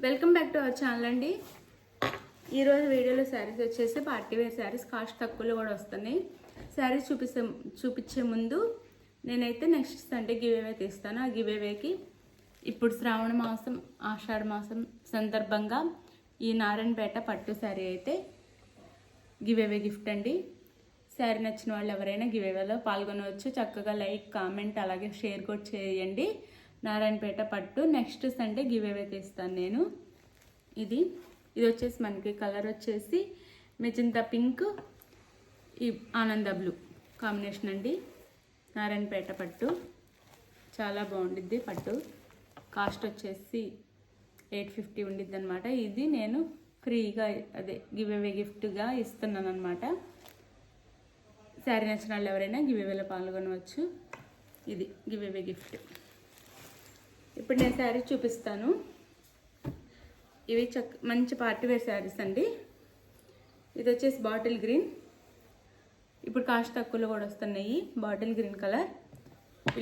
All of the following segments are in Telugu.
Welcome back to our channel అండి. ఈరోజు వీడియోలో శారీస్ వచ్చేసి పార్టీ వేర్ శారీస్ కాస్ట్ తక్కువలో కూడా వస్తున్నాయి. శారీస్ చూపించే ముందు నేనైతే నెక్స్ట్ సండే గివ్ అవే తీస్తాను. ఆ గివ్ అవేకి ఇప్పుడు శ్రావణ మాసం ఆషాఢ మాసం సందర్భంగా ఈ నారాయణపేట పట్టు శారీ అయితే గివ్ అవే గిఫ్ట్ అండి. శారీ నచ్చిన వాళ్ళు ఎవరైనా గివ్ అవేలో పాల్గొనవచ్చు. చక్కగా లైక్, కామెంట్ అలాగే షేర్ కూడా చేయండి. నారాయణపేట పట్టు నెక్స్ట్ సండే గివ్ అవే తీస్తాను నేను. ఇది వచ్చేసి మనకి కలర్ వచ్చేసి మెజంతా పింక్, ఈ ఆనంద బ్లూ కాంబినేషన్ అండి. నారాయణపేట పట్టు చాలా బాగుండిద్ది. పట్టు కాస్ట్ వచ్చేసి 850 ఉండిద్ది అనమాట. ఇది నేను ఫ్రీగా గివ్ అవే గిఫ్ట్గా ఇస్తున్నాను అనమాట. శారీ నచ్చిన వాళ్ళు ఎవరైనా గివ్ అవేలో పాల్గొనవచ్చు. ఇది గివ్ అవే గిఫ్ట్. ఇప్పుడు నేను శారీ చూపిస్తాను. ఇవి మంచి పార్టీ వేర్ శారీస్ అండి. ఇది వచ్చేసి బాటిల్ గ్రీన్. ఇప్పుడు కాస్ట్ తక్కువలో కూడా వస్తున్నాయి. బాటిల్ గ్రీన్ కలర్,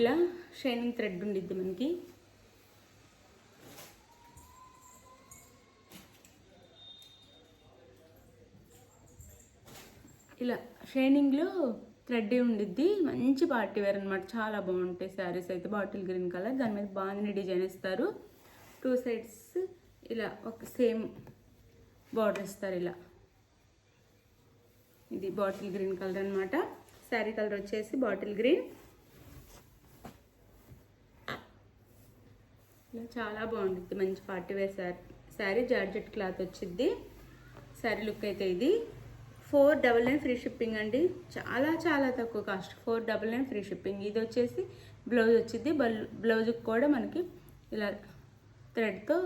ఇలా షైనింగ్ థ్రెడ్ ఉండిద్ది మనకి. ఇలా షైనింగ్లో థ్రెడ్ ఉండిద్ది. మంచి పార్టీ వేర్ అనమాట. చాలా బాగుంటాయి శారీస్ అయితే. బాటిల్ గ్రీన్ కలర్, దాని మీద బాగుంది డిజైన్ ఇస్తారు. 2 సైడ్స్ ఇలా ఒక సేమ్ బార్డర్ ఇస్తారు. ఇలా ఇది బాటిల్ గ్రీన్ కలర్ అనమాట. శారీ కలర్ వచ్చేసి బాటిల్ గ్రీన్. ఇలా చాలా బాగుంటుంది. మంచి party wear sari georgette cloth వచ్చింది. శారీ లుక్ అయితే ఇది 499 ఫ్రీ షిప్పింగ్ అండి. చాలా చాలా తక్కువ కాస్ట్. 499 free shipping. ఇది వచ్చేసి బ్లౌజ్ వచ్చింది. బ్లౌజ్కి కూడా మనకి ఇలా థ్రెడ్తో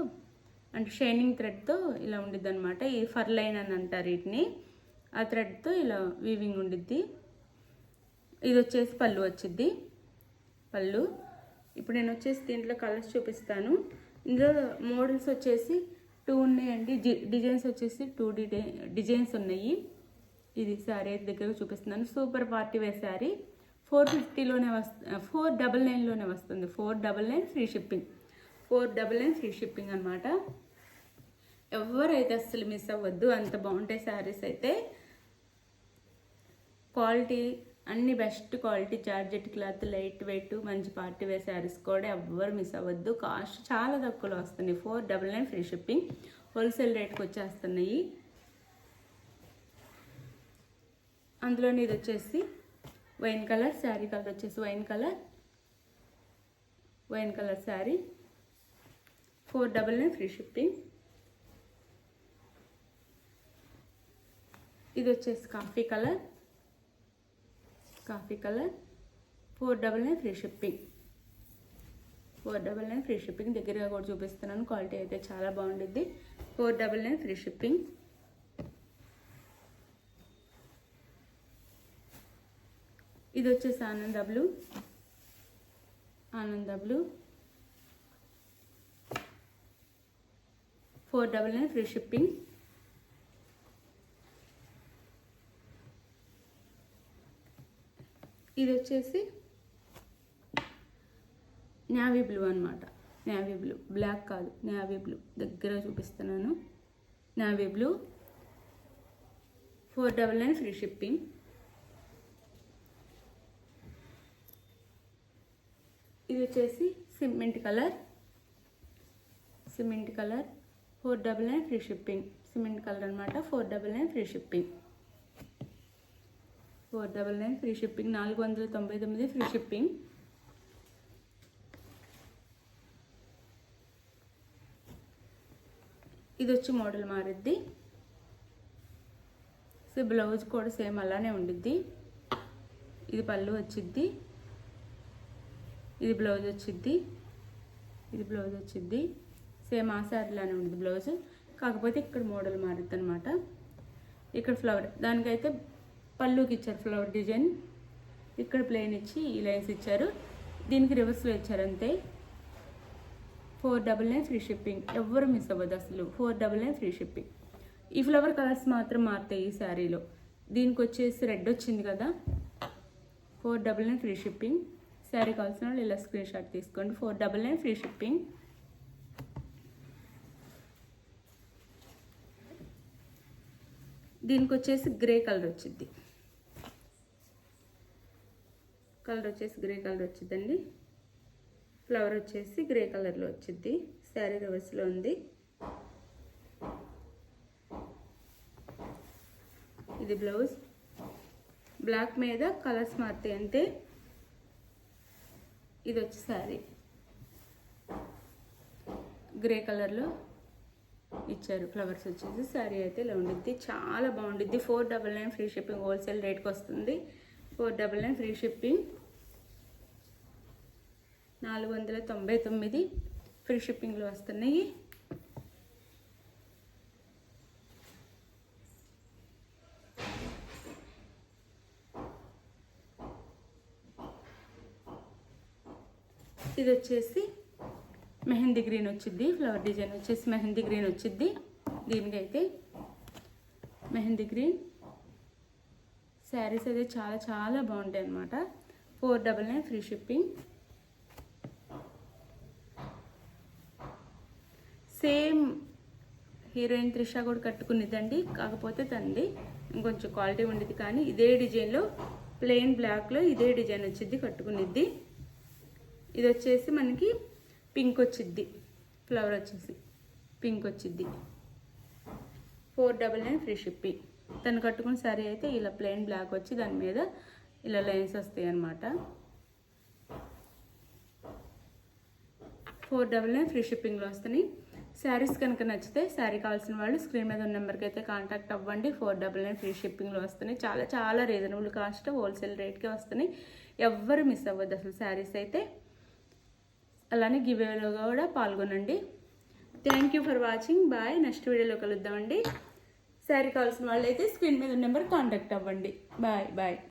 అంటే షైనింగ్ థ్రెడ్తో ఇలా ఉండిద్ది అనమాట. ఈ ఫర్ లైన్ అని అంటారు వీటిని. ఆ థ్రెడ్తో ఇలా వీవింగ్ ఉండిద్ది. ఇది వచ్చేసి పళ్ళు వచ్చిద్ది. పళ్ళు ఇప్పుడు నేను వచ్చేసి దీంట్లో కలర్స్ చూపిస్తాను. ఇందులో మోడల్స్ వచ్చేసి 2 ఉన్నాయండి. డిజైన్స్ వచ్చేసి 2 డిజైన్స్ ఉన్నాయి. ఇది శారీ దగ్గర చూపిస్తున్నాను. సూపర్ పార్టీ వేర్ శారీ 450లోనే 499లోనే వస్తుంది. 499 ఫ్రీ షిప్పింగ్. 499 ఫ్రీ షిప్పింగ్ అనమాట. ఎవరైతే అస్సలు మిస్ అవ్వద్దు. అంత బాగుంటాయి శారీస్ అయితే. క్వాలిటీ అన్ని best quality, georgette cloth, light weight, మంచి పార్టీ వేర్ శారీస్ కూడా ఎవ్వరు మిస్ అవ్వద్దు. కాస్ట్ చాలా తక్కువలో వస్తున్నాయి. 499 ఫ్రీ షిప్పింగ్. హోల్సేల్ రేట్కి వచ్చేస్తున్నాయి. అందులోని ఇది వచ్చేసి వైన్ కలర్. శారీ కలర్ వచ్చేసి wine colour sari 499 free shipping. ఇది వచ్చేసి coffee colour 499 free shipping. 499 free shipping. దగ్గరగా కూడా చూపిస్తున్నాను. క్వాలిటీ అయితే చాలా బాగుంటుంది. 499 ఫ్రీ షిప్పింగ్. ఇది వచ్చేసి ఆనంద బ్లూ 499 ఫ్రీ షిప్పింగ్. ఇది వచ్చేసి నేవీ బ్లూ అనమాట. నేవీ బ్లూ, బ్లాక్ కాదు, నేవీ బ్లూ. దగ్గర చూపిస్తున్నాను. Navy blue 499 free shipping. ఇది వచ్చేసి cement colour 499 free shipping. Cement colour అనమాట. 499 free shipping. 499 free shipping. 499 free shipping. ఇది వచ్చి మోడల్ మారిద్ది. సో బ్లౌజ్ కూడా సేమ్ అలానే ఉండిద్ది. ఇది పళ్ళు వచ్చిద్ది. ఇది బ్లౌజ్ వచ్చిద్ది. సేమ్ ఆ శారీలానే ఉంటుంది బ్లౌజ్. కాకపోతే ఇక్కడ మోడల్ మారుద్ది అనమాట. ఇక్కడ ఫ్లవర్, దానికైతే పళ్ళుకి ఇచ్చారు ఫ్లవర్ డిజైన్. ఇక్కడ ప్లెయిన్ ఇచ్చి ఈ లైన్స్ ఇచ్చారు. దీనికి రివర్స్లో ఇచ్చారు అంతే. 499 ఫ్రీ షిప్పింగ్. ఎవ్వరు మిస్ అవ్వదు అసలు. 499 ఫ్రీ షిప్పింగ్. ఈ ఫ్లవర్ కలర్స్ మాత్రం మారుతాయి ఈ శారీలో. దీనికి వచ్చేసి రెడ్ వచ్చింది కదా. 499 ఫ్రీ షిప్పింగ్. శారీ కావాల్సిన వాళ్ళు ఇలా స్క్రీన్ షాట్ తీసుకోండి. 499 ఫ్రీ షిప్పింగ్. దీనికి వచ్చేసి గ్రే కలర్ వచ్చింది. గ్రే కలర్ వచ్చిందండి. ఫ్లవర్ వచ్చేసి గ్రే కలర్లో వచ్చింది. శారీ రివర్స్లో ఉంది. ఇది బ్లౌజ్. బ్లాక్ మీద కలర్స్ మారుతాయి అంతే. ఇది వచ్చి శారీ గ్రే కలర్లో ఇచ్చారు. ఫ్లవర్స్ వచ్చేసి శారీ అయితే ఇలా ఉండిద్ది. చాలా బాగుండిద్ది. 499 ఫ్రీ షిప్పింగ్. హోల్సేల్ రేట్కి వస్తుంది. 499 ఫ్రీ షిప్పింగ్. 499 ఫ్రీ షిప్పింగ్లో వస్తున్నాయి. ఇది వచ్చేసి మెహందీ గ్రీన్ వచ్చింది. ఫ్లవర్ డిజైన్ వచ్చేసి మెహందీ గ్రీన్ వచ్చింది. దీనికైతే మెహందీ గ్రీన్ శారీస్ అయితే చాలా చాలా బాగుంటాయి అన్నమాట. 499 free shipping. Same heroine Trisha కూడా కట్టుకునేదండి, కాకపోతే తంది ఇంకొంచెం క్వాలిటీ ఉండేది. కానీ ఇదే డిజైన్లో ప్లెయిన్ బ్లాక్లో ఇదే డిజైన్ వచ్చింది కట్టుకునేది. ఇది వచ్చేసి మనకి పింక్ వచ్చిద్ది. ఫ్లవర్ వచ్చేసి పింక్ వచ్చిద్ది. 499 ఫ్రీ షిప్పింగ్. తను కట్టుకున్న శారీ అయితే ఇలా ప్లెయిన్ బ్లాక్ వచ్చి దాని మీద ఇలా లైన్స్ వస్తాయి అన్నమాట. 499 ఫ్రీ షిప్పింగ్లో వస్తున్నాయి. శారీస్ కనుక నచ్చితే శారీ కావాల్సిన వాళ్ళు స్క్రీన్ మీద ఉన్న నెంబర్కి అయితే కాంటాక్ట్ అవ్వండి. 499 ఫ్రీ షిప్పింగ్లో వస్తున్నాయి. చాలా చాలా రీజనబుల్ కాస్ట్, హోల్సేల్ రేట్కే వస్తున్నాయి. ఎవ్వరు మిస్ అవ్వద్దు అసలు శారీస్ అయితే. అలానే గివేలో కూడా పాల్గొనండి. Thank you for watching. Bye. Next వీడియోలో కలుద్దామండి. శారీ కావాల్సిన వాళ్ళు అయితే స్క్రీన్ మీద ఉన్న నెంబర్ కాంటాక్ట్ అవ్వండి. Bye bye.